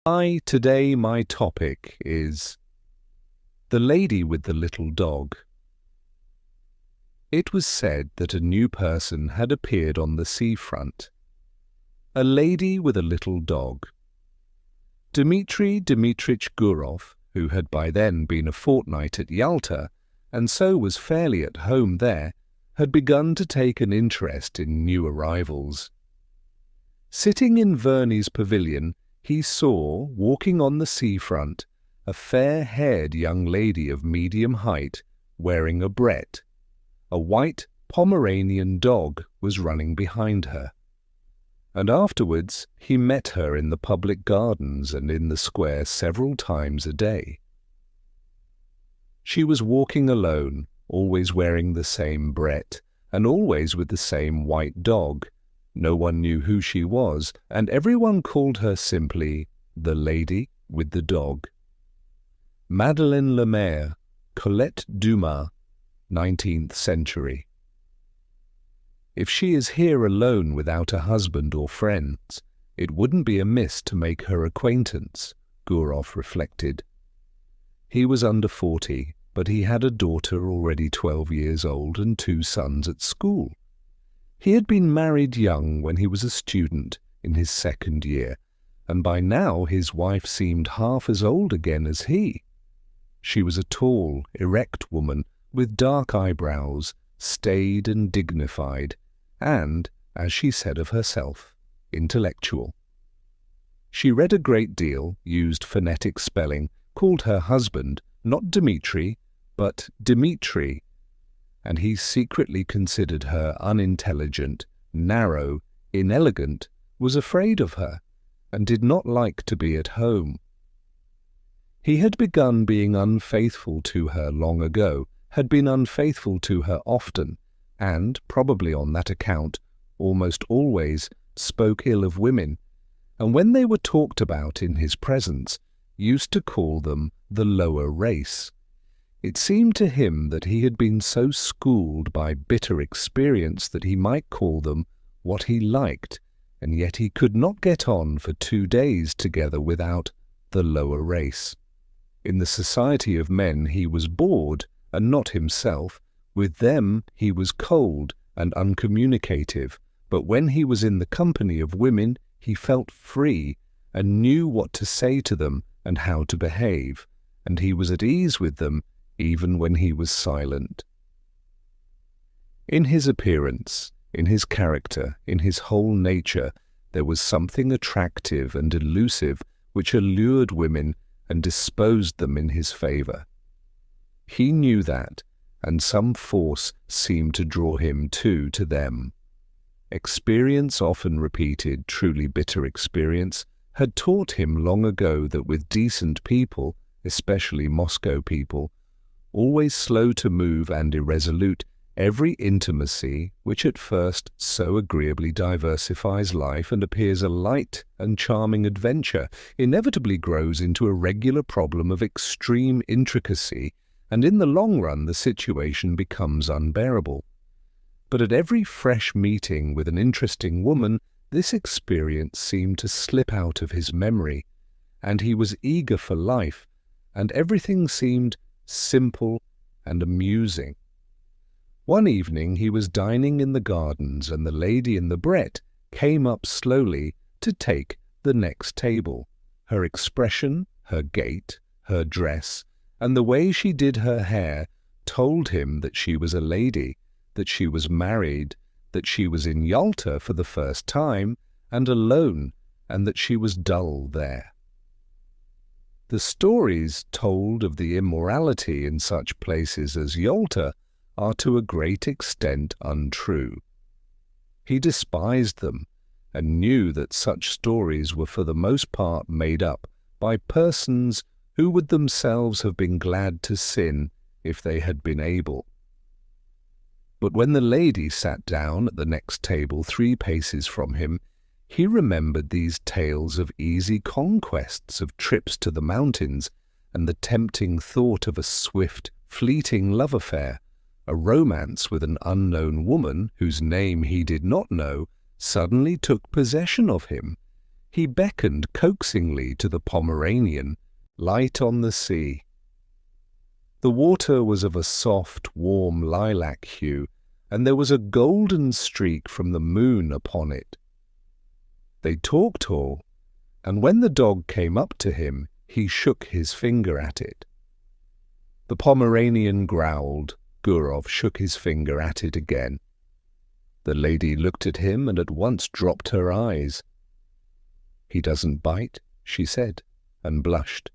Today my topic is The Lady with the Little Dog. It was said that a new person had appeared on the seafront. A lady with a little dog. Dmitri Dmitrich Gurov, who had by then been a fortnight at Yalta, and so was fairly at home there, had begun to take an interest in new arrivals. Sitting in Verney's pavilion, he saw, walking on the seafront, a fair-haired young lady of medium height, wearing a bret. A white Pomeranian dog was running behind her. And afterwards he met her in the public gardens and in the square several times a day. She was walking alone, always wearing the same bret, and always with the same white dog. No one knew who she was, and everyone called her simply the Lady with the Dog. Madeleine Lemaire, Colette Dumas, 19th century. If she is here alone without a husband or friends, it wouldn't be amiss to make her acquaintance, Gurov reflected. He was under 40, but he had a daughter already 12 years old and 2 sons at school. He had been married young when he was a student in his 2nd year, and by now his wife seemed half as old again as he. She was a tall, erect woman with dark eyebrows, staid and dignified, and, as she said of herself, intellectual. She read a great deal, used phonetic spelling, called her husband not Dmitri, but Dmitri, and he secretly considered her unintelligent, narrow, inelegant, was afraid of her, and did not like to be at home. He had begun being unfaithful to her long ago, had been unfaithful to her often, and, probably on that account, almost always spoke ill of women, and when they were talked about in his presence, used to call them the lower race. It seemed to him that he had been so schooled by bitter experience that he might call them what he liked, and yet he could not get on for 2 days together without the lower race. In the society of men he was bored, and not himself. With them he was cold and uncommunicative, but when he was in the company of women he felt free, and knew what to say to them and how to behave, and he was at ease with them even when he was silent. In his appearance, in his character, in his whole nature, there was something attractive and elusive which allured women and disposed them in his favour. He knew that, and some force seemed to draw him too to them. Experience, often repeated, truly bitter experience, had taught him long ago that with decent people, especially Moscow people, always slow to move and irresolute, every intimacy, which at first so agreeably diversifies life and appears a light and charming adventure, inevitably grows into a regular problem of extreme intricacy, and in the long run the situation becomes unbearable. But at every fresh meeting with an interesting woman, this experience seemed to slip out of his memory, and he was eager for life, and everything seemed simple and amusing. One evening he was dining in the gardens, and the lady in the bret came up slowly to take the next table. Her expression, her gait, her dress, and the way she did her hair told him that she was a lady, that she was married, that she was in Yalta for the first time, and alone, and that she was dull there. The stories told of the immorality in such places as Yalta are to a great extent untrue. He despised them, and knew that such stories were for the most part made up by persons who would themselves have been glad to sin if they had been able. But when the lady sat down at the next table 3 paces from him, he remembered these tales of easy conquests, of trips to the mountains, and the tempting thought of a swift, fleeting love affair, a romance with an unknown woman whose name he did not know, suddenly took possession of him. He beckoned coaxingly to the Pomeranian, light on the sea. The water was of a soft, warm lilac hue, and there was a golden streak from the moon upon it. They talked all, and when the dog came up to him, he shook his finger at it. The Pomeranian growled. Gurov shook his finger at it again. The lady looked at him and at once dropped her eyes. "He doesn't bite," she said, and blushed.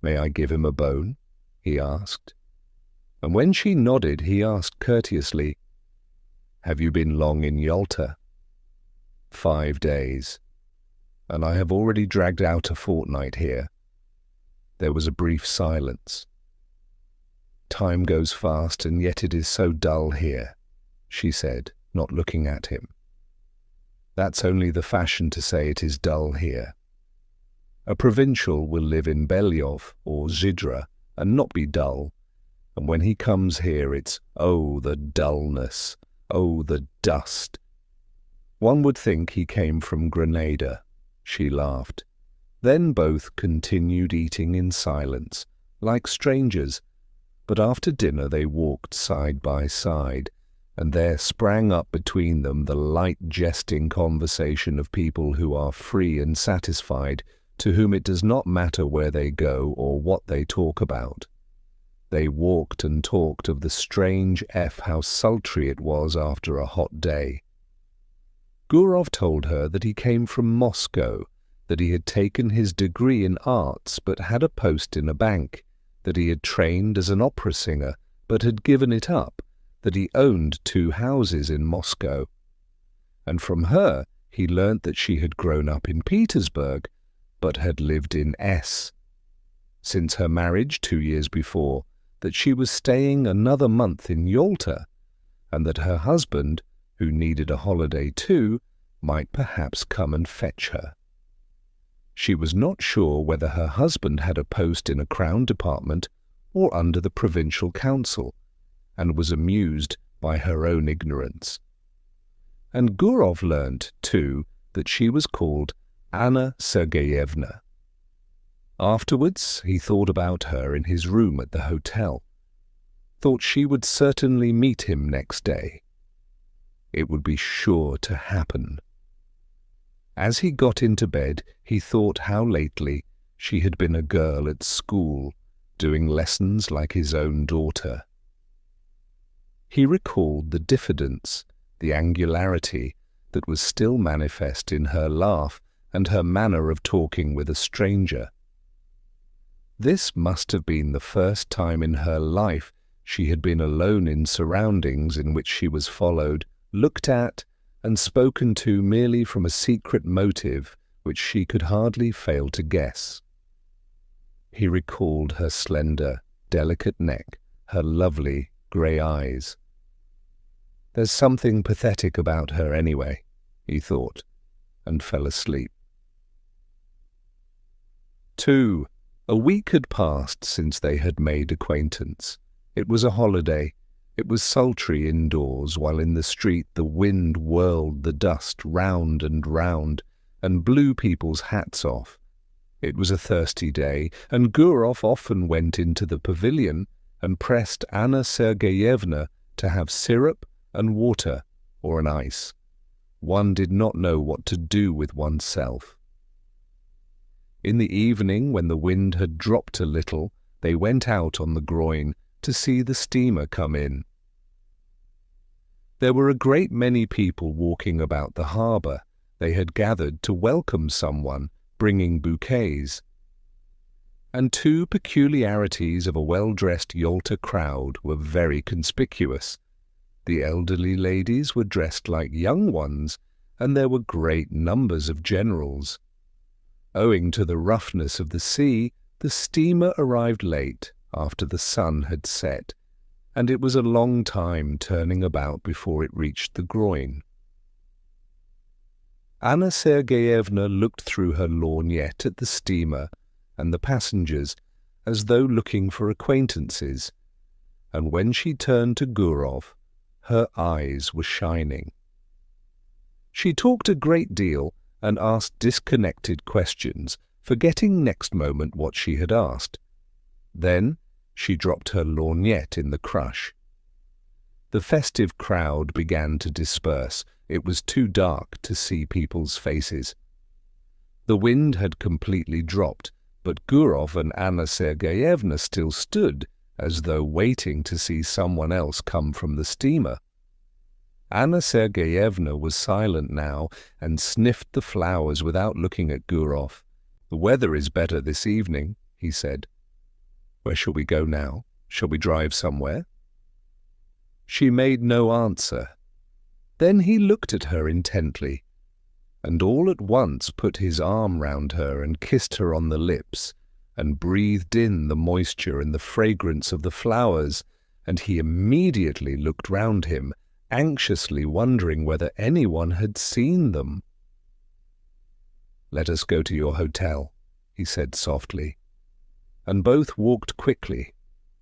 "May I give him a bone?" he asked. And when she nodded, he asked courteously, "Have you been long in Yalta?" "5 days, and I have already dragged out a fortnight here." There was a brief silence. "Time goes fast, and yet it is so dull here," she said, not looking at him. "That's only the fashion to say it is dull here. A provincial will live in Belyov or Zhidra and not be dull, and when he comes here it's, oh, the dullness, oh, the dust. One would think he came from Grenada." She laughed. Then both continued eating in silence, like strangers, but after dinner they walked side by side, and there sprang up between them the light jesting conversation of people who are free and satisfied, to whom it does not matter where they go or what they talk about. They walked and talked of the strange how sultry it was after a hot day. Gurov told her that he came from Moscow, that he had taken his degree in arts but had a post in a bank, that he had trained as an opera singer but had given it up, that he owned 2 houses in Moscow. And from her he learnt that she had grown up in Petersburg but had lived in S. Since her marriage 2 years before, that she was staying another month in Yalta, and that her husband, who needed a holiday too, might perhaps come and fetch her. She was not sure whether her husband had a post in a Crown department or under the provincial council, and was amused by her own ignorance. And Gurov learnt, too, that she was called Anna Sergeyevna. Afterwards he thought about her in his room at the hotel, thought she would certainly meet him next day. It would be sure to happen. As he got into bed, he thought how lately she had been a girl at school, doing lessons like his own daughter. He recalled the diffidence, the angularity that was still manifest in her laugh and her manner of talking with a stranger. This must have been the first time in her life she had been alone in surroundings in which she was followed, looked at, and spoken to merely from a secret motive which she could hardly fail to guess. He recalled her slender, delicate neck, her lovely grey eyes. There's something pathetic about her anyway, he thought, and fell asleep. 2. A week had passed since they had made acquaintance. It was a holiday. It was sultry indoors, while in the street the wind whirled the dust round and blew people's hats off. It was a thirsty day, and Gurov often went into the pavilion and pressed Anna Sergeyevna to have syrup and water or an ice. One did not know what to do with oneself. In the evening, when the wind had dropped a little, they went out on the groyne to see the steamer come in. There were a great many people walking about the harbour. They had gathered to welcome someone, bringing bouquets. And 2 peculiarities of a well-dressed Yalta crowd were very conspicuous. The elderly ladies were dressed like young ones, and there were great numbers of generals. Owing to the roughness of the sea, the steamer arrived late, after the sun had set, and it was a long time turning about before it reached the groyne. Anna Sergeyevna looked through her lorgnette at the steamer and the passengers as though looking for acquaintances, and when she turned to Gurov, her eyes were shining. She talked a great deal, and asked disconnected questions, forgetting next moment what she had asked. Then she dropped her lorgnette in the crush. The festive crowd began to disperse. It was too dark to see people's faces. The wind had completely dropped, but Gurov and Anna Sergeyevna still stood, as though waiting to see someone else come from the steamer. Anna Sergeyevna was silent now and sniffed the flowers without looking at Gurov. "The weather is better this evening," he said. "Where shall we go now? Shall we drive somewhere?" She made no answer. Then he looked at her intently, and all at once put his arm round her and kissed her on the lips, and breathed in the moisture and the fragrance of the flowers, and he immediately looked round him, anxiously wondering whether anyone had seen them. "Let us go to your hotel," he said softly, and both walked quickly.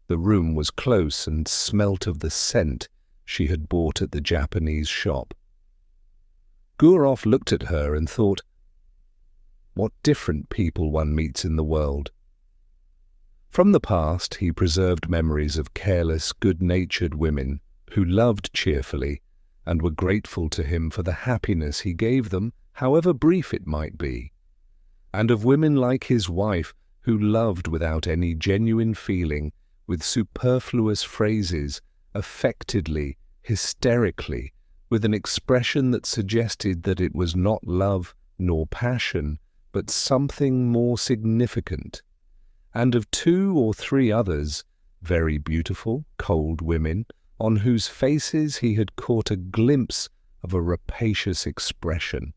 The room was close and smelt of the scent she had bought at the Japanese shop. Gurov looked at her and thought, what different people one meets in the world. From the past he preserved memories of careless, good-natured women who loved cheerfully and were grateful to him for the happiness he gave them, however brief it might be, and of women like his wife who loved without any genuine feeling, with superfluous phrases, affectedly, hysterically, with an expression that suggested that it was not love nor passion, but something more significant, and of 2 or 3 others, very beautiful, cold women, on whose faces he had caught a glimpse of a rapacious expression,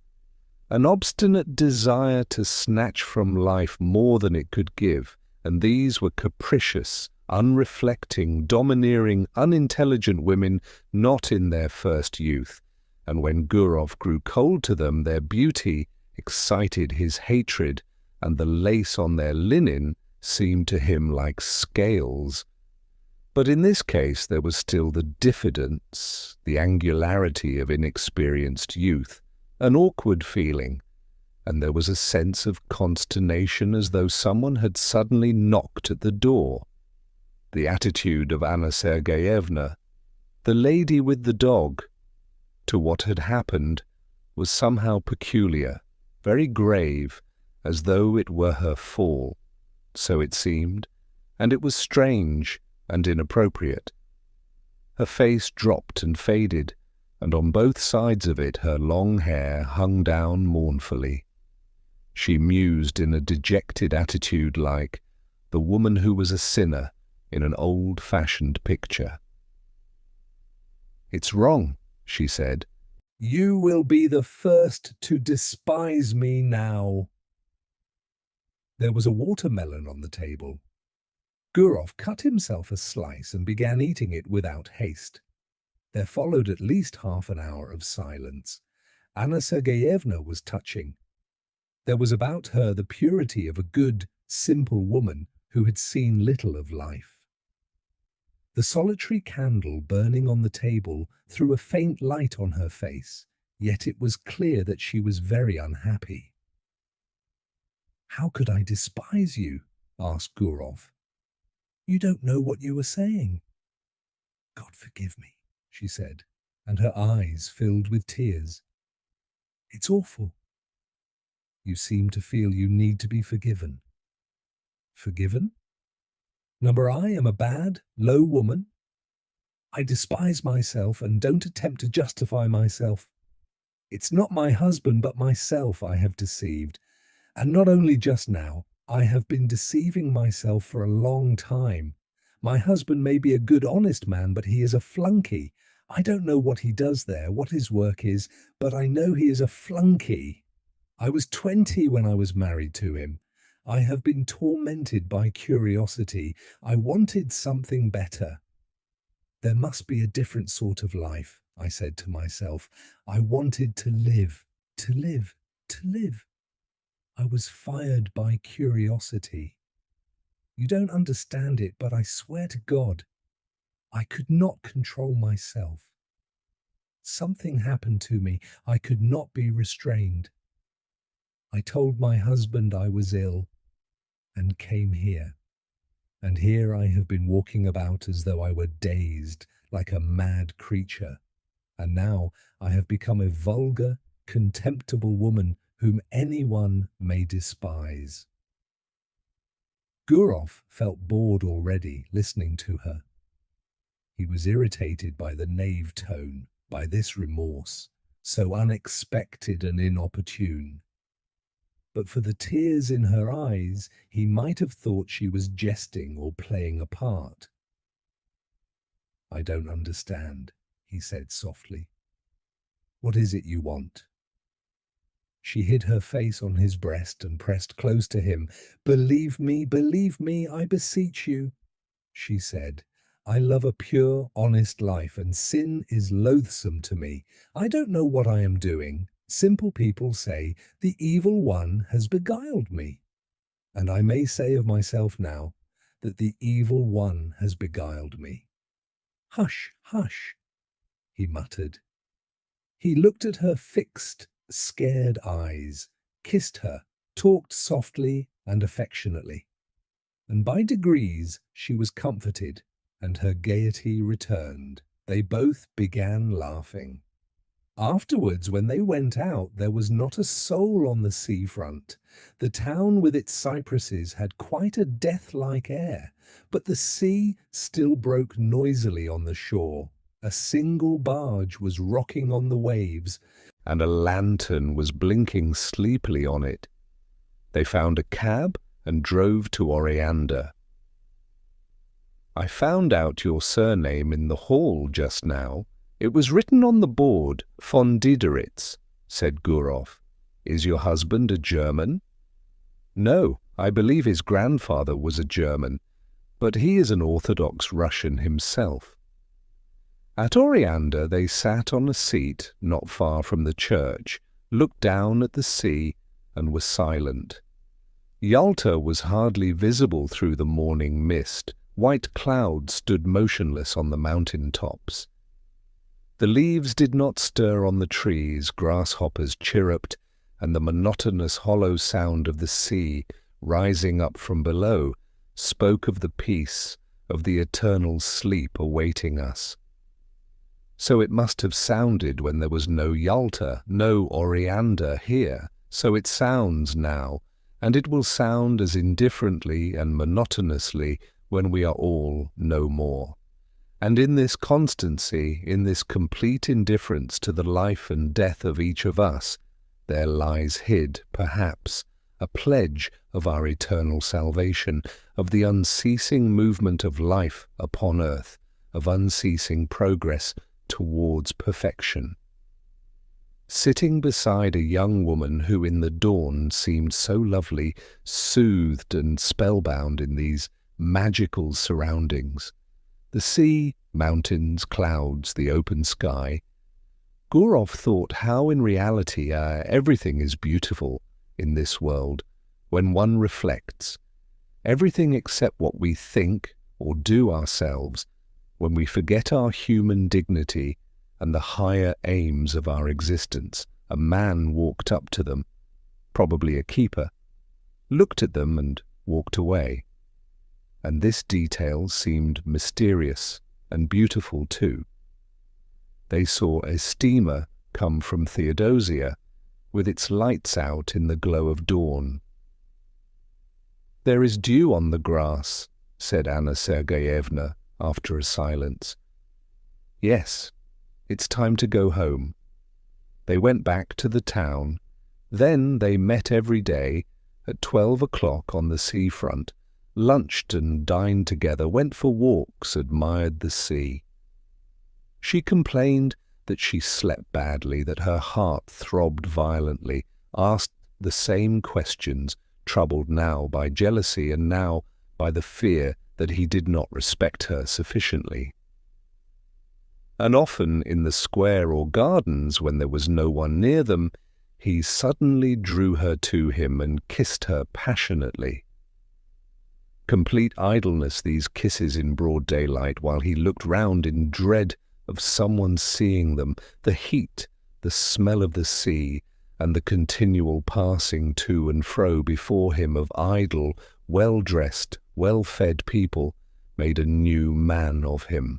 an obstinate desire to snatch from life more than it could give, and these were capricious, unreflecting, domineering, unintelligent women not in their first youth, and when Gurov grew cold to them, their beauty excited his hatred, and the lace on their linen seemed to him like scales. But in this case there was still the diffidence, the angularity of inexperienced youth, an awkward feeling, and there was a sense of consternation as though someone had suddenly knocked at the door. The attitude of Anna Sergeyevna, the lady with the dog, to what had happened, was somehow peculiar, very grave, as though it were her fall. So it seemed, and it was strange and inappropriate. Her face dropped and faded, and on both sides of it her long hair hung down mournfully. She mused in a dejected attitude like the woman who was a sinner in an old-fashioned picture. "It's wrong," she said. "You will be the first to despise me now." There was a watermelon on the table. Gurov cut himself a slice and began eating it without haste. There followed at least half an hour of silence. Anna Sergeyevna was touching. There was about her the purity of a good, simple woman who had seen little of life. The solitary candle burning on the table threw a faint light on her face, yet it was clear that she was very unhappy. "How could I despise you?" asked Gurov. "You don't know what you were saying." "God forgive me," she said, and her eyes filled with tears. "It's awful." "You seem to feel you need to be forgiven." "Forgiven? Number I am a bad, low woman. I despise myself and don't attempt to justify myself. It's not my husband but myself I have deceived, and not only just now. I have been deceiving myself for a long time. My husband may be a good, honest man, but he is a flunky. I don't know what he does there, what his work is, but I know he is a flunky. I was 20 when I was married to him. I have been tormented by curiosity. I wanted something better. There must be a different sort of life, I said to myself. I wanted to live, to live, to live. I was fired by curiosity. You don't understand it, but I swear to God, I could not control myself. Something happened to me. I could not be restrained. I told my husband I was ill and came here. And here I have been walking about as though I were dazed, like a mad creature. And now I have become a vulgar, contemptible woman whom anyone may despise. Gurov felt bored already listening to her. He was irritated by the naive tone, by this remorse, so unexpected and inopportune. But for the tears in her eyes, he might have thought she was jesting or playing a part. "I don't understand," he said softly. "What is it you want?" She hid her face on his breast and pressed close to him. believe me, I beseech you," she said. "I love a pure, honest life, and sin is loathsome to me. I don't know what I am doing. Simple people say, the evil one has beguiled me. And I may say of myself now, that the evil one has beguiled me." "Hush, hush," he muttered. He looked at her fixed, scared eyes, kissed her, talked softly and affectionately. And by degrees she was comforted, and her gaiety returned. They both began laughing. Afterwards, when they went out, there was not a soul on the seafront. The town with its cypresses had quite a death-like air, but the sea still broke noisily on the shore. A single barge was rocking on the waves, and a lantern was blinking sleepily on it. They found a cab and drove to Oriander. "I found out your surname in the hall just now. It was written on the board, von Diederitz," said Gurov. "Is your husband a German?" "No, I believe his grandfather was a German, but he is an Orthodox Russian himself." At Oriander they sat on a seat not far from the church, looked down at the sea, and were silent. Yalta was hardly visible through the morning mist. White clouds stood motionless on the mountain tops. The leaves did not stir on the trees, grasshoppers chirruped, and the monotonous hollow sound of the sea, rising up from below, spoke of the peace, of the eternal sleep awaiting us. So it must have sounded when there was no Yalta, no Oriander here. So it sounds now, and it will sound as indifferently and monotonously when we are all no more. And in this constancy, in this complete indifference to the life and death of each of us, there lies hid, perhaps, a pledge of our eternal salvation, of the unceasing movement of life upon earth, of unceasing progress towards perfection. Sitting beside a young woman who in the dawn seemed so lovely, soothed and spellbound in these magical surroundings, the sea, mountains, clouds, the open sky, Gurov thought how in reality everything is beautiful in this world when one reflects. Everything except what we think or do ourselves, when we forget our human dignity and the higher aims of our existence. A man walked up to them, probably a keeper, looked at them and walked away. And this detail seemed mysterious and beautiful too. They saw a steamer come from Theodosia, with its lights out in the glow of dawn. "There is dew on the grass," said Anna Sergeyevna after a silence. "Yes, it's time to go home." They went back to the town. Then they met every day at 12 o'clock on the seafront, lunched and dined together, went for walks, admired the sea. She complained that she slept badly, that her heart throbbed violently, asked the same questions, troubled now by jealousy and now by the fear that he did not respect her sufficiently. And often in the square or gardens, when there was no one near them, he suddenly drew her to him and kissed her passionately. Complete idleness, these kisses in broad daylight, while he looked round in dread of someone seeing them, the heat, the smell of the sea, and the continual passing to and fro before him of idle, well-dressed, well-fed people made a new man of him.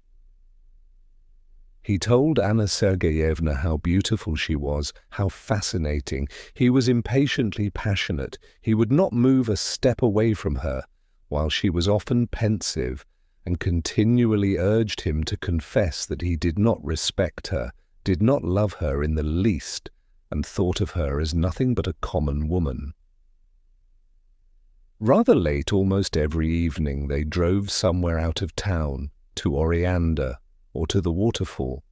He told Anna Sergeyevna how beautiful she was, how fascinating. He was impatiently passionate. He would not move a step away from her, while she was often pensive, and continually urged him to confess that he did not respect her, did not love her in the least, and thought of her as nothing but a common woman. Rather late almost every evening they drove somewhere out of town, to Oriander, or to the waterfall,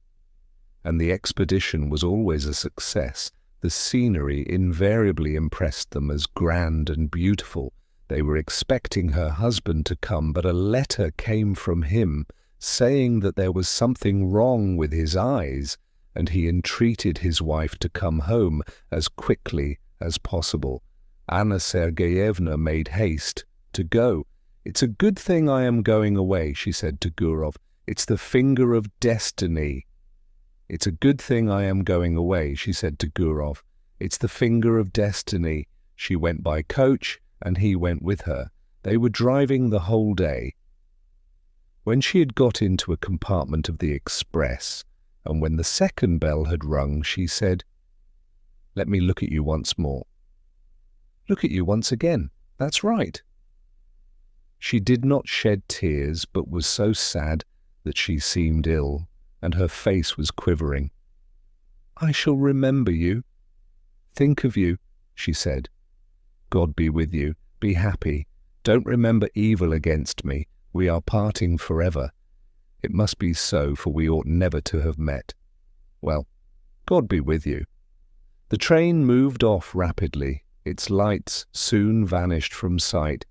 and the expedition was always a success. The scenery invariably impressed them as grand and beautiful. They were expecting her husband to come, but a letter came from him saying that there was something wrong with his eyes, and he entreated his wife to come home as quickly as possible. Anna Sergeyevna made haste to go. "It's a good thing I am going away," she said to Gurov. "It's the finger of destiny." "It's a good thing I am going away," she said to Gurov. "It's the finger of destiny." She went by coach, and he went with her. They were driving the whole day. When she had got into a compartment of the express, and when the second bell had rung, she said, "Let me look at you once more." "Look at you once again. That's right." She did not shed tears, but was so sad that she seemed ill, and her face was quivering. "I shall remember you, think of you," she said. "God be with you. Be happy. Don't remember evil against me. We are parting forever. It must be so, for we ought never to have met. Well, God be with you." The train moved off rapidly. Its lights soon vanished from sight,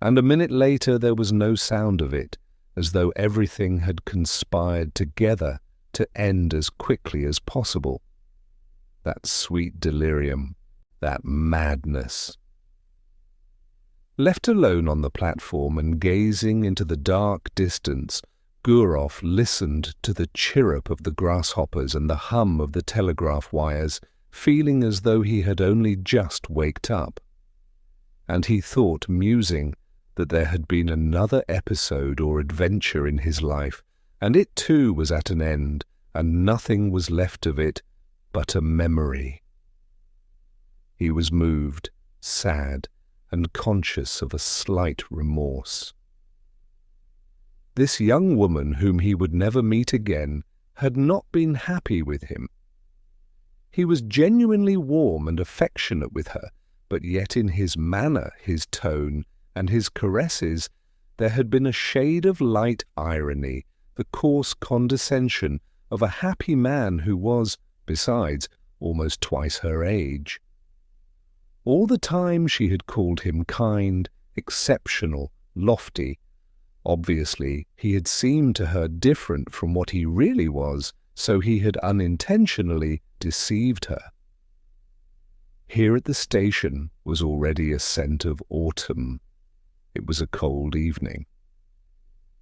and a minute later there was no sound of it, as though everything had conspired together to end as quickly as possible. That sweet delirium, that madness. Left alone on the platform and gazing into the dark distance, Gurov listened to the chirrup of the grasshoppers and the hum of the telegraph wires, feeling as though he had only just waked up. And he thought, musing, that there had been another episode or adventure in his life, and it too was at an end, and nothing was left of it but a memory. He was moved, sad, and conscious of a slight remorse. This young woman whom he would never meet again had not been happy with him. He was genuinely warm and affectionate with her, but yet in his manner, his tone, and his caresses there had been a shade of light irony, the coarse condescension of a happy man who was, besides, almost twice her age. All the time she had called him kind, exceptional, lofty. Obviously, he had seemed to her different from what he really was, so he had unintentionally deceived her. Here at the station was already a scent of autumn. It was a cold evening.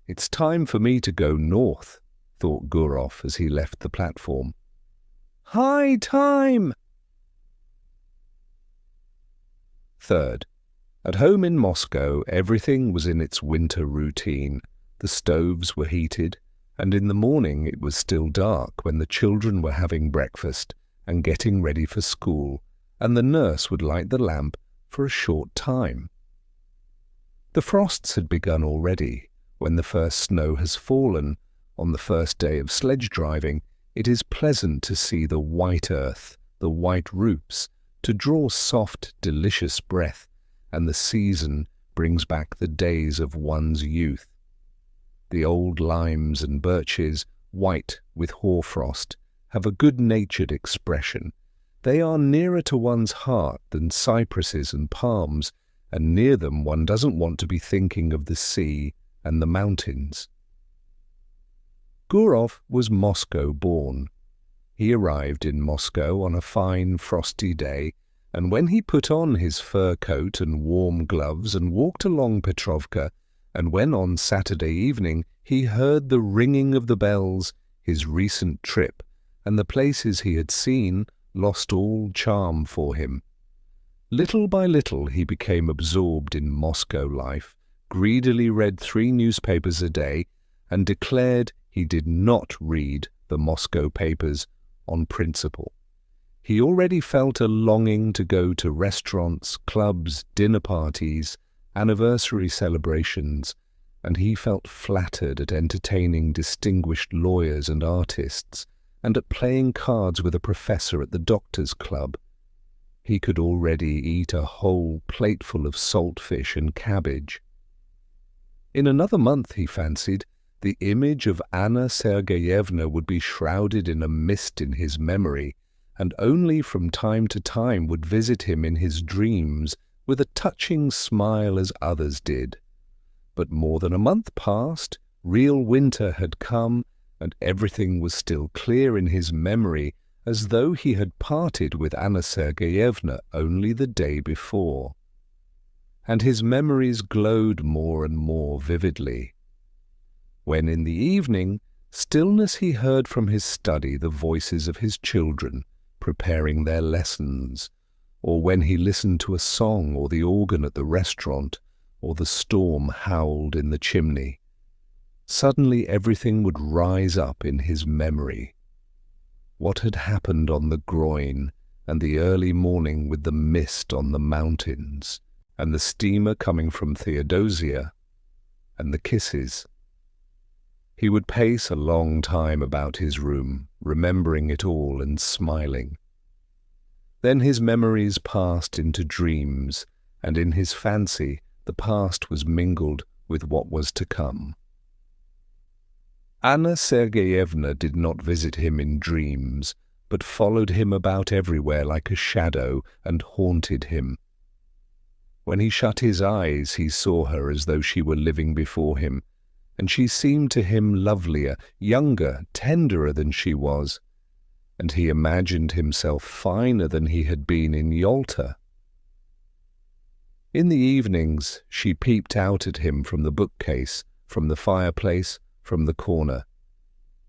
"It's time for me to go north," thought Gurov as he left the platform. "High time!" Third, at home in Moscow, everything was in its winter routine. The stoves were heated, and in the morning it was still dark when the children were having breakfast and getting ready for school, and the nurse would light the lamp for a short time. The frosts had begun already. When the first snow has fallen, on the first day of sledge driving, it is pleasant to see the white earth, the white roofs, to draw soft, delicious breath, and the season brings back the days of one's youth. The old limes and birches, white with hoarfrost, have a good-natured expression. They are nearer to one's heart than cypresses and palms, and near them one doesn't want to be thinking of the sea and the mountains. Gurov was Moscow-born. He arrived in Moscow on a fine frosty day, and when he put on his fur coat and warm gloves and walked along Petrovka, and when on Saturday evening he heard the ringing of the bells, his recent trip, and the places he had seen, lost all charm for him. Little by little he became absorbed in Moscow life, greedily read 3 newspapers a day, and declared he did not read the Moscow papers on principle. He already felt a longing to go to restaurants, clubs, dinner parties, anniversary celebrations, and he felt flattered at entertaining distinguished lawyers and artists, and at playing cards with a professor at the doctor's club. He could already eat a whole plateful of saltfish and cabbage. In another month, he fancied, the image of Anna Sergeyevna would be shrouded in a mist in his memory, and only from time to time would visit him in his dreams with a touching smile as others did. But more than a month passed, real winter had come, and everything was still clear in his memory, as though he had parted with Anna Sergeyevna only the day before. And his memories glowed more and more vividly. When in the evening, stillness he heard from his study the voices of his children, preparing their lessons, or when he listened to a song or the organ at the restaurant, or the storm howled in the chimney, suddenly everything would rise up in his memory. What had happened on the groin, and the early morning with the mist on the mountains, and the steamer coming from Theodosia, and the kisses. He would pace a long time about his room, remembering it all and smiling. Then his memories passed into dreams, and in his fancy the past was mingled with what was to come. Anna Sergeyevna did not visit him in dreams, but followed him about everywhere like a shadow and haunted him. When he shut his eyes, he saw her as though she were living before him, and she seemed to him lovelier, younger, tenderer than she was, and he imagined himself finer than he had been in Yalta. In the evenings, she peeped out at him from the bookcase, from the fireplace, from the corner.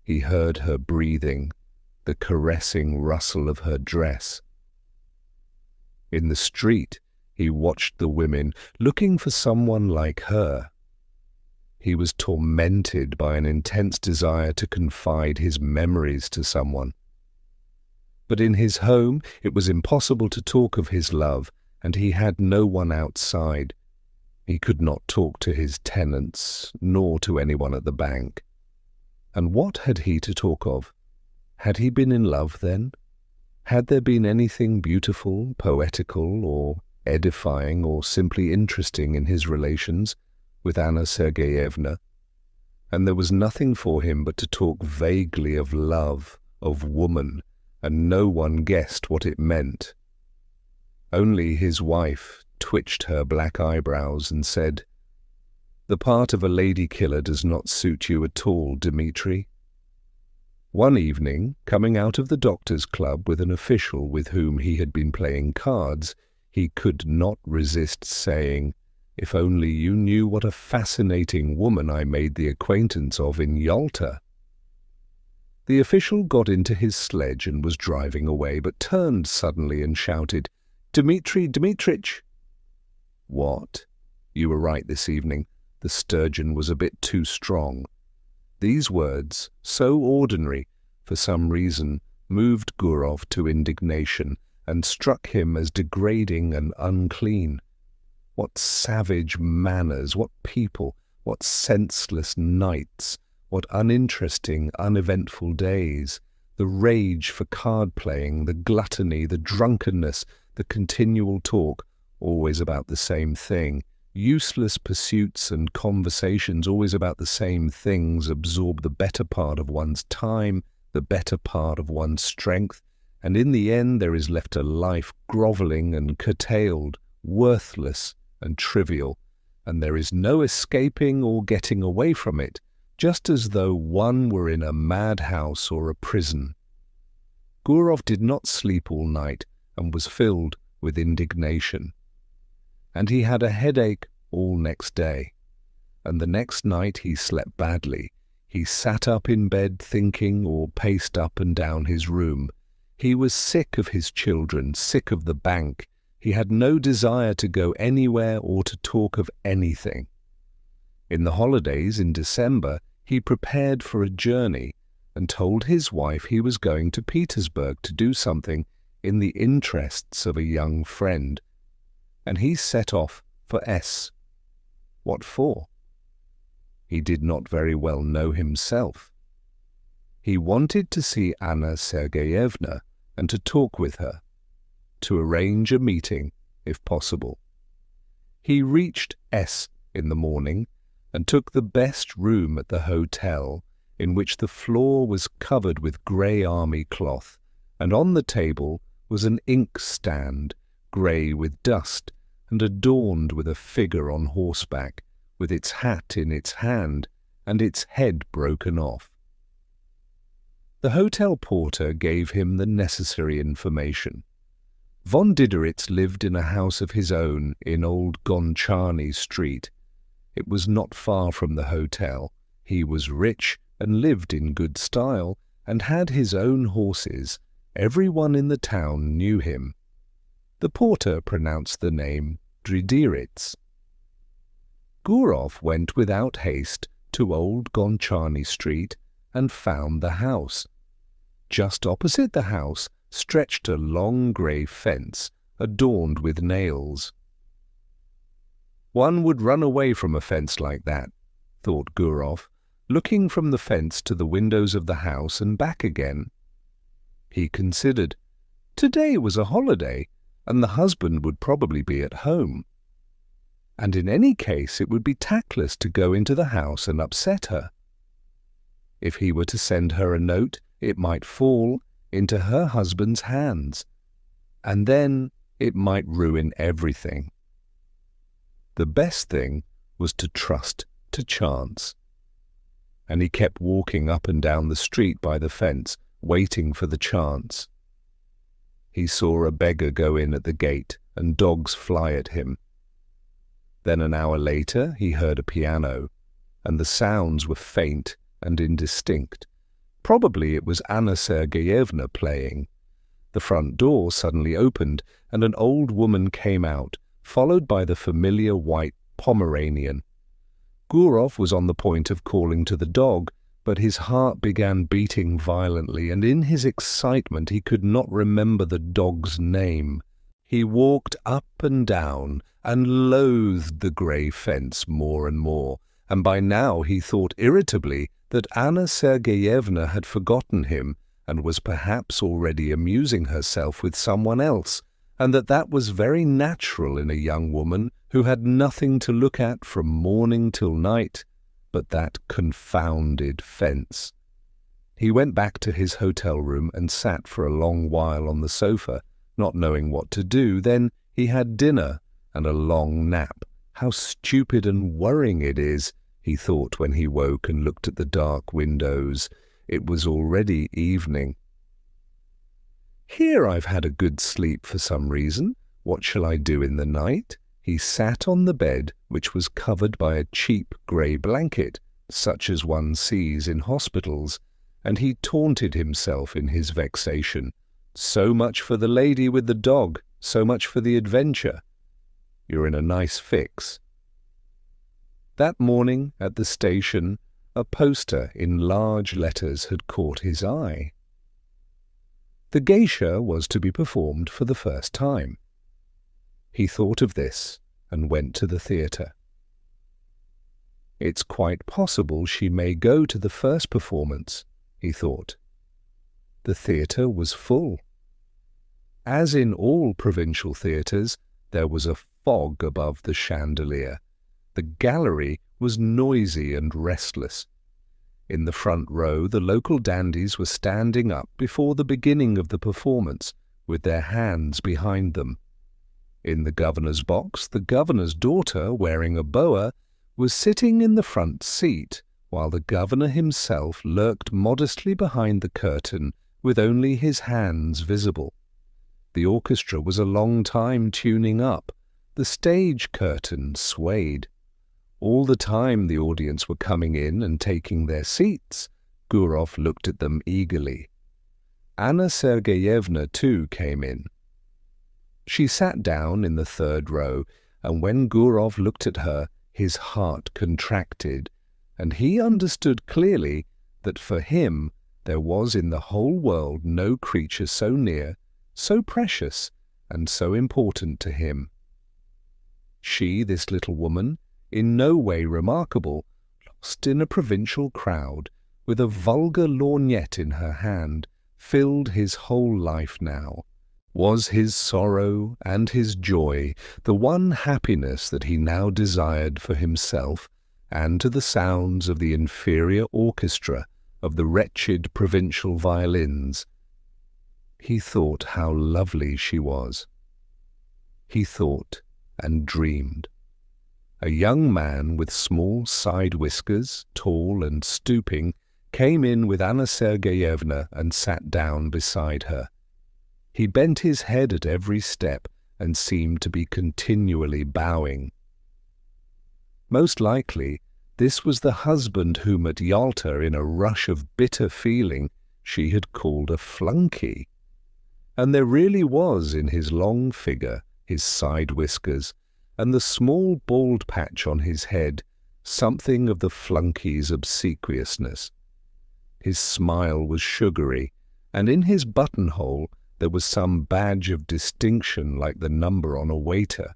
He heard her breathing, the caressing rustle of her dress. In the street, he watched the women, looking for someone like her. He was tormented by an intense desire to confide his memories to someone. But in his home, it was impossible to talk of his love, and he had no one outside. He could not talk to his tenants, nor to anyone at the bank. And what had he to talk of? Had he been in love then? Had there been anything beautiful, poetical, or edifying, or simply interesting in his relations with Anna Sergeyevna? And there was nothing for him but to talk vaguely of love, of woman, and no one guessed what it meant. Only his wife twitched her black eyebrows and said, "The part of a lady-killer does not suit you at all, Dmitri." One evening, coming out of the doctor's club with an official with whom he had been playing cards, he could not resist saying, "If only you knew what a fascinating woman I made the acquaintance of in Yalta." The official got into his sledge and was driving away, but turned suddenly and shouted, "Dmitri Dmitrich!" "What? You were right this evening. The sturgeon was a bit too strong." These words, so ordinary, for some reason, moved Gurov to indignation and struck him as degrading and unclean. What savage manners, what people, what senseless nights, what uninteresting, uneventful days, the rage for card-playing, the gluttony, the drunkenness, the continual talk, always about the same thing, useless pursuits and conversations always about the same things absorb the better part of one's time, the better part of one's strength, and in the end there is left a life grovelling and curtailed, worthless and trivial, and there is no escaping or getting away from it, just as though one were in a madhouse or a prison. Gurov did not sleep all night and was filled with indignation. And he had a headache all next day, and the next night he slept badly. He sat up in bed thinking or paced up and down his room. He was sick of his children, sick of the bank. He had no desire to go anywhere or to talk of anything. In the holidays in December, he prepared for a journey and told his wife he was going to Petersburg to do something in the interests of a young friend. And he set off for S. What for? He did not very well know himself. He wanted to see Anna Sergeyevna and to talk with her, to arrange a meeting, if possible. He reached S in the morning and took the best room at the hotel, in which the floor was covered with grey army cloth, and on the table was an inkstand, grey with dust, and adorned with a figure on horseback, with its hat in its hand and its head broken off. The hotel porter gave him the necessary information. Von Dideritz lived in a house of his own in Old Gonchany Street. It was not far from the hotel. He was rich and lived in good style, and had his own horses. Everyone in the town knew him. The porter pronounced the name Dideritz. Gurov went without haste to Old Gonchany Street and found the house. Just opposite the house stretched a long grey fence adorned with nails. One would run away from a fence like that, thought Gurov, looking from the fence to the windows of the house and back again. He considered. Today was a holiday, and the husband would probably be at home. And in any case it would be tactless to go into the house and upset her. If he were to send her a note, it might fall into her husband's hands, and then it might ruin everything. The best thing was to trust to chance. And he kept walking up and down the street by the fence, waiting for the chance. He saw a beggar go in at the gate and dogs fly at him. Then an hour later he heard a piano, and the sounds were faint and indistinct. Probably it was Anna Sergeyevna playing. The front door suddenly opened, and an old woman came out, followed by the familiar white Pomeranian. Gurov was on the point of calling to the dog, but his heart began beating violently, and in his excitement he could not remember the dog's name. He walked up and down, and loathed the grey fence more and more, and by now he thought irritably that Anna Sergeyevna had forgotten him, and was perhaps already amusing herself with someone else, and that was very natural in a young woman who had nothing to look at from morning till night but that confounded fence. He went back to his hotel room and sat for a long while on the sofa, not knowing what to do. Then he had dinner and a long nap. How stupid and worrying it is, he thought when he woke and looked at the dark windows. It was already evening. Here I've had a good sleep for some reason. What shall I do in the night? He sat on the bed, which was covered by a cheap grey blanket, such as one sees in hospitals, and he taunted himself in his vexation. So much for the lady with the dog, so much for the adventure. You're in a nice fix. That morning at the station, a poster in large letters had caught his eye. The geisha was to be performed for the first time. He thought of this and went to the theatre. It's quite possible she may go to the first performance, he thought. The theatre was full. As in all provincial theatres, there was a fog above the chandelier. The gallery was noisy and restless. In the front row, the local dandies were standing up before the beginning of the performance, with their hands behind them. In the governor's box, the governor's daughter, wearing a boa, was sitting in the front seat, while the governor himself lurked modestly behind the curtain, with only his hands visible. The orchestra was a long time tuning up. The stage curtain swayed. All the time the audience were coming in and taking their seats. Gurov looked at them eagerly. Anna Sergeyevna too came in. She sat down in the third row, and when Gurov looked at her, his heart contracted, and he understood clearly that for him there was in the whole world no creature so near, so precious, and so important to him. She, this little woman, in no way remarkable, lost in a provincial crowd, with a vulgar lorgnette in her hand, filled his whole life now, was his sorrow and his joy, the one happiness that he now desired for himself and to the sounds of the inferior orchestra of the wretched provincial violins. He thought how lovely she was. He thought and dreamed. A young man with small side whiskers, tall and stooping, came in with Anna Sergeyevna and sat down beside her. He bent his head at every step and seemed to be continually bowing. Most likely, this was the husband whom at Yalta, in a rush of bitter feeling, she had called a flunkey. And there really was in his long figure, his side whiskers, and the small bald patch on his head, something of the flunkey's obsequiousness. His smile was sugary, and in his buttonhole there was some badge of distinction like the number on a waiter.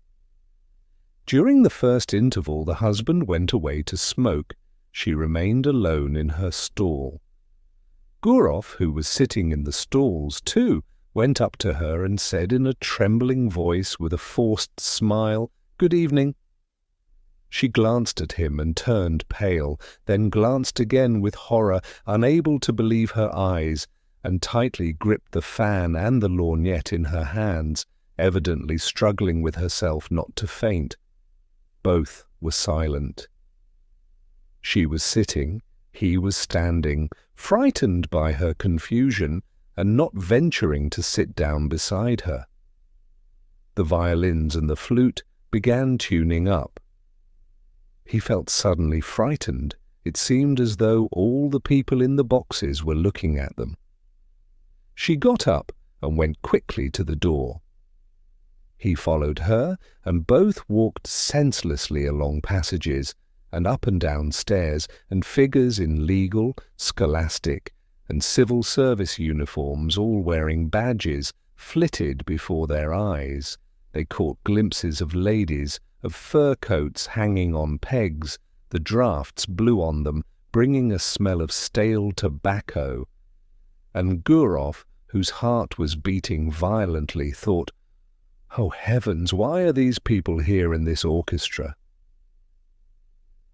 During the first interval the husband went away to smoke. She remained alone in her stall. Gurov, who was sitting in the stalls too, went up to her and said in a trembling voice with a forced smile, "Good evening." She glanced at him and turned pale, then glanced again with horror, unable to believe her eyes, and tightly gripped the fan and the lorgnette in her hands, evidently struggling with herself not to faint. Both were silent. She was sitting, he was standing, frightened by her confusion, and not venturing to sit down beside her. The violins and the flute began tuning up. He felt suddenly frightened. It seemed as though all the people in the boxes were looking at them. She got up and went quickly to the door. He followed her, and both walked senselessly along passages, and up and down stairs, and figures in legal, scholastic, and civil service uniforms, all wearing badges, flitted before their eyes. They caught glimpses of ladies, of fur coats hanging on pegs. The draughts blew on them, bringing a smell of stale tobacco. And Gurov, whose heart was beating violently, thought, "Oh heavens, why are these people here in this orchestra?"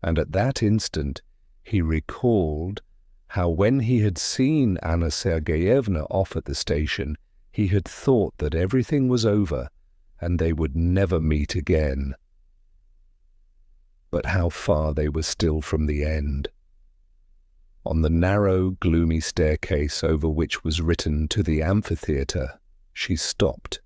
And at that instant he recalled how when he had seen Anna Sergeyevna off at the station, he had thought that everything was over and they would never meet again. But how far they were still from the end. On the narrow, gloomy staircase over which was written "To the amphitheatre," she stopped.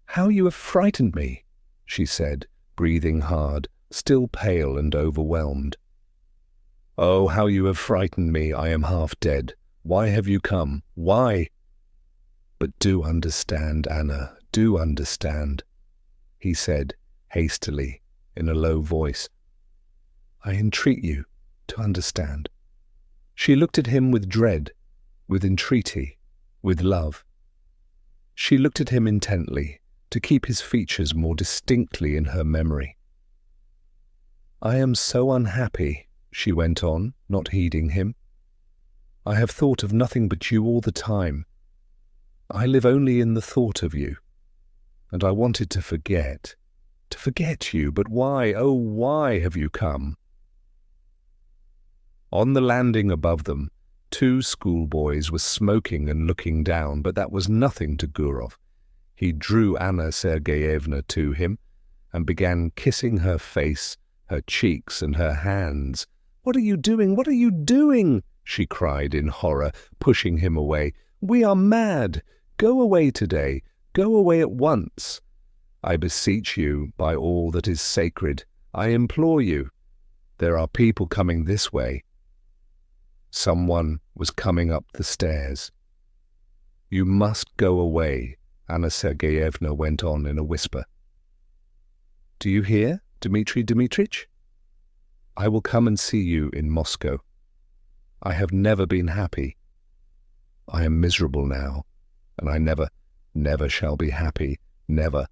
"How you have frightened me," she said, breathing hard, still pale and overwhelmed. "Oh, how you have frightened me! I am half dead. Why have you come? Why?" "But do understand, Anna, do understand," he said hastily, in a low voice. "I entreat you to understand." She looked at him with dread, with entreaty, with love. She looked at him intently, to keep his features more distinctly in her memory. "I am so unhappy," she went on, not heeding him. "I have thought of nothing but you all the time. I live only in the thought of you. And I wanted to forget you, but why, oh, why have you come?" On the landing above them, 2 schoolboys were smoking and looking down, but that was nothing to Gurov. He drew Anna Sergeyevna to him and began kissing her face, her cheeks and her hands. "What are you doing? What are you doing?" she cried in horror, pushing him away. "We are mad. Go away today. Go away at once. I beseech you, by all that is sacred, I implore you. There are people coming this way." Someone was coming up the stairs. "You must go away," Anna Sergeyevna went on in a whisper. "Do you hear, Dmitri Dmitrich? I will come and see you in Moscow. I have never been happy. I am miserable now, and I never shall be happy, never.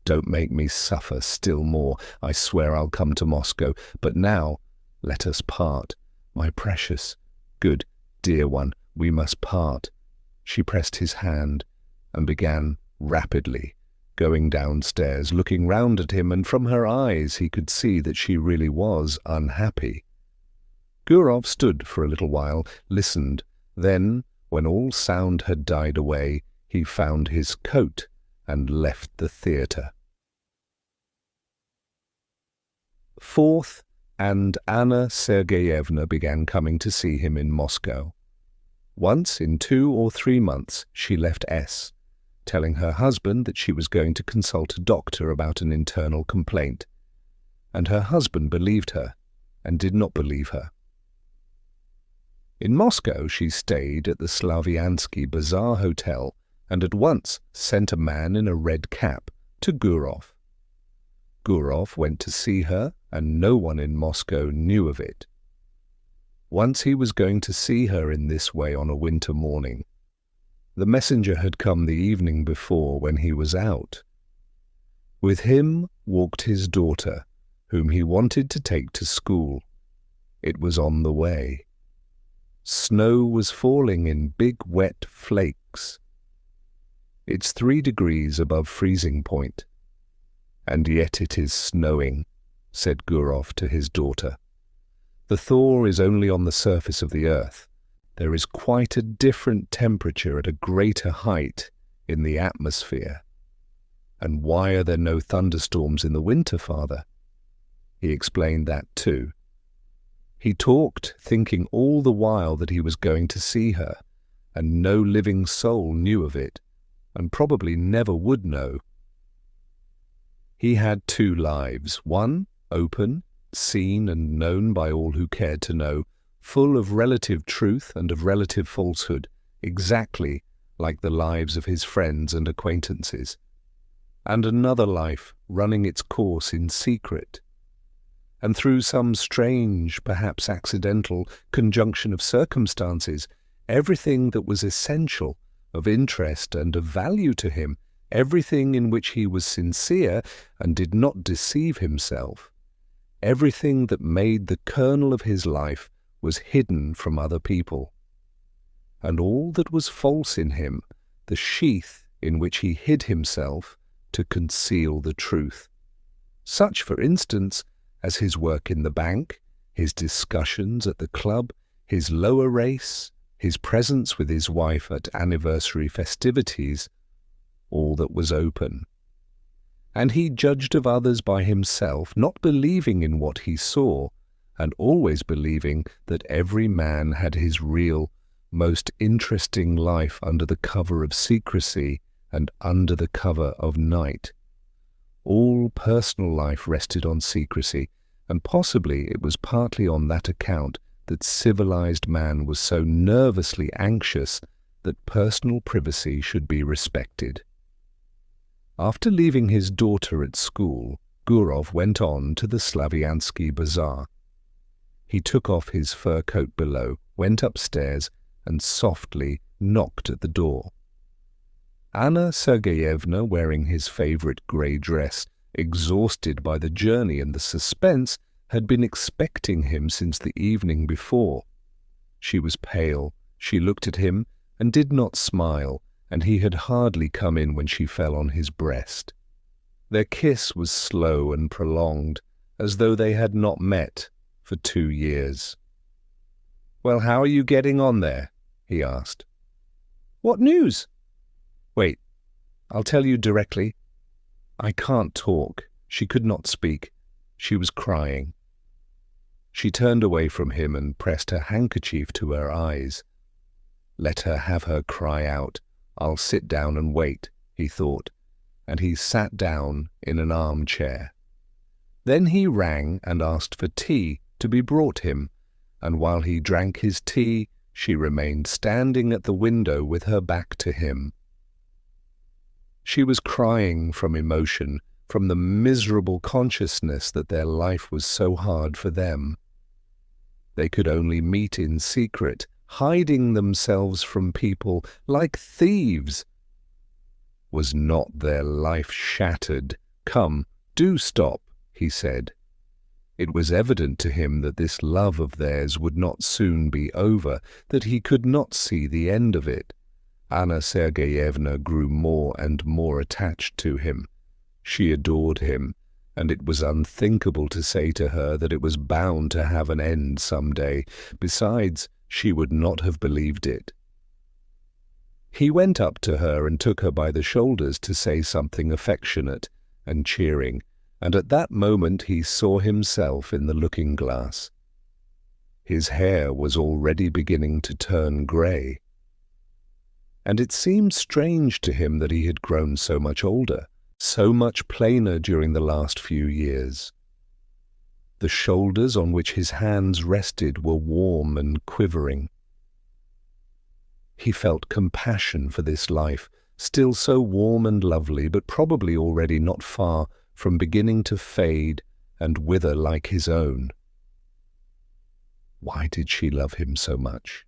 Don't make me suffer still more. I swear I'll come to Moscow, but now let us part. My precious, good, dear one, we must part." She pressed his hand and began rapidly going downstairs, looking round at him, and from her eyes he could see that she really was unhappy. Gurov stood for a little while, listened. Then, when all sound had died away, he found his coat and left the theatre. Fourth, and Anna Sergeyevna began coming to see him in Moscow. Once in 2 or 3 months she left S, telling her husband that she was going to consult a doctor about an internal complaint, and her husband believed her and did not believe her. In Moscow she stayed at the Slaviansky Bazaar Hotel and at once sent a man in a red cap to Gurov. Gurov went to see her, and no one in Moscow knew of it. Once he was going to see her in this way on a winter morning. The messenger had come the evening before when he was out. With him walked his daughter, whom he wanted to take to school. It was on the way. Snow was falling in big wet flakes. It's 3 degrees above freezing point. "And yet it is snowing," said Gurov to his daughter. "The thaw is only on the surface of the earth. There is quite a different temperature at a greater height in the atmosphere. And why are there no thunderstorms in the winter, father?" He explained that too. He talked, thinking all the while that he was going to see her, and no living soul knew of it, and probably never would know. He had 2 lives, one open, seen and known by all who cared to know, full of relative truth and of relative falsehood, exactly like the lives of his friends and acquaintances, and another life running its course in secret. And through some strange, perhaps accidental, conjunction of circumstances, everything that was essential, of interest and of value to him, everything in which he was sincere and did not deceive himself, everything that made the kernel of his life was hidden from other people. And all that was false in him, the sheath in which he hid himself to conceal the truth. Such, for instance, as his work in the bank, his discussions at the club, his lower race, his presence with his wife at anniversary festivities, all that was open. And he judged of others by himself, not believing in what he saw, and always believing that every man had his real, most interesting life under the cover of secrecy and under the cover of night. All personal life rested on secrecy, and possibly it was partly on that account that civilized man was so nervously anxious that personal privacy should be respected. After leaving his daughter at school, Gurov went on to the Slaviansky Bazaar. He took off his fur coat below, went upstairs, and softly knocked at the door. Anna Sergeyevna, wearing his favorite grey dress, exhausted by the journey and the suspense, had been expecting him since the evening before. She was pale, she looked at him and did not smile, and he had hardly come in when she fell on his breast. Their kiss was slow and prolonged, as though they had not met for 2 years. "Well, how are you getting on there?" he asked. "What news?" "Wait, I'll tell you directly." "I can't talk." She could not speak. She was crying. She turned away from him and pressed her handkerchief to her eyes. Let her have her cry out. I'll sit down and wait, he thought, and he sat down in an armchair. Then he rang and asked for tea to be brought him, and while he drank his tea, She remained standing at the window with her back to him. She was crying from emotion, from the miserable consciousness that their life was so hard for them. They could only meet in secret, hiding themselves from people like thieves. Was not their life shattered? Come, do stop, he said. It was evident to him that this love of theirs would not soon be over, that he could not see the end of it. Anna Sergeyevna grew more and more attached to him. She adored him, and it was unthinkable to say to her that it was bound to have an end some day. Besides, she would not have believed it. He went up to her and took her by the shoulders to say something affectionate and cheering, and at that moment he saw himself in the looking-glass. His hair was already beginning to turn grey, and it seemed strange to him that he had grown so much older, so much plainer during the last few years. The shoulders on which his hands rested were warm and quivering. He felt compassion for this life, still so warm and lovely, but probably already not far from beginning to fade and wither like his own. Why did she love him so much?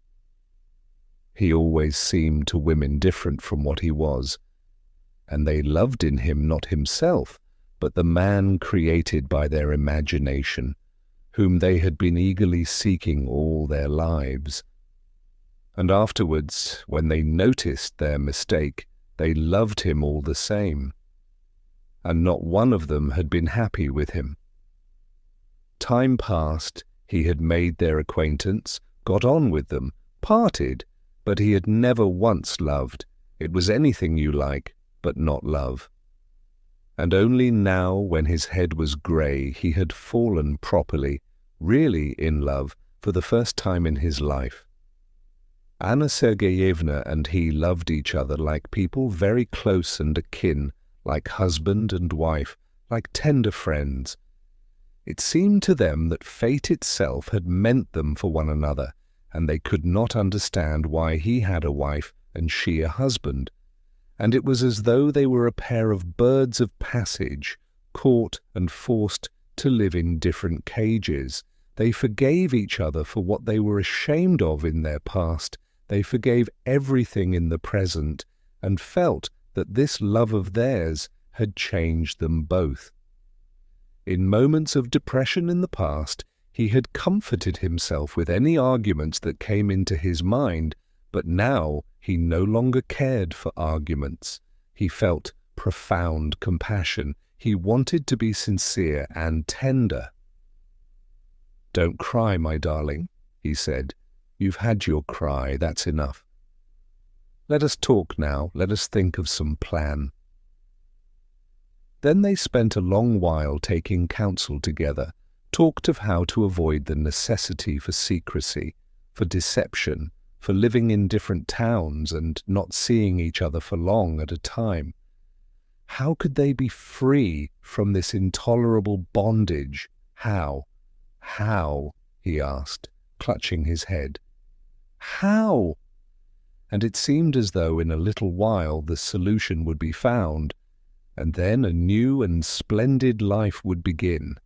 He always seemed to women different from what he was, and they loved in him not himself, but the man created by their imagination, whom they had been eagerly seeking all their lives. And afterwards, when they noticed their mistake, they loved him all the same, and not one of them had been happy with him. Time passed, he had made their acquaintance, got on with them, parted, but he had never once loved. It was anything you like, but not love. And only now, when his head was grey, he had fallen properly, really in love, for the first time in his life. Anna Sergeyevna and he loved each other like people very close and akin, like husband and wife, like tender friends. It seemed to them that fate itself had meant them for one another, and they could not understand why he had a wife and she a husband. And it was as though they were a pair of birds of passage, caught and forced to live in different cages. They forgave each other for what they were ashamed of in their past. They forgave everything in the present, and felt that this love of theirs had changed them both. In moments of depression in the past, he had comforted himself with any arguments that came into his mind, but now he no longer cared for arguments. He felt profound compassion. He wanted to be sincere and tender. "Don't cry, my darling," he said. "You've had your cry, that's enough. Let us talk now, let us think of some plan." Then they spent a long while taking counsel together, talked of how to avoid the necessity for secrecy, for deception, for living in different towns and not seeing each other for long at a time. How could they be free from this intolerable bondage? How? How? He asked, clutching his head. How? And it seemed as though in a little while the solution would be found, and then a new and splendid life would begin.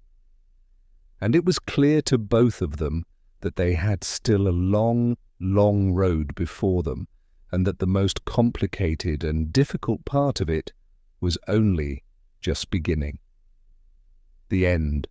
And it was clear to both of them that they had still a long, long road before them, and that the most complicated and difficult part of it was only just beginning. The end.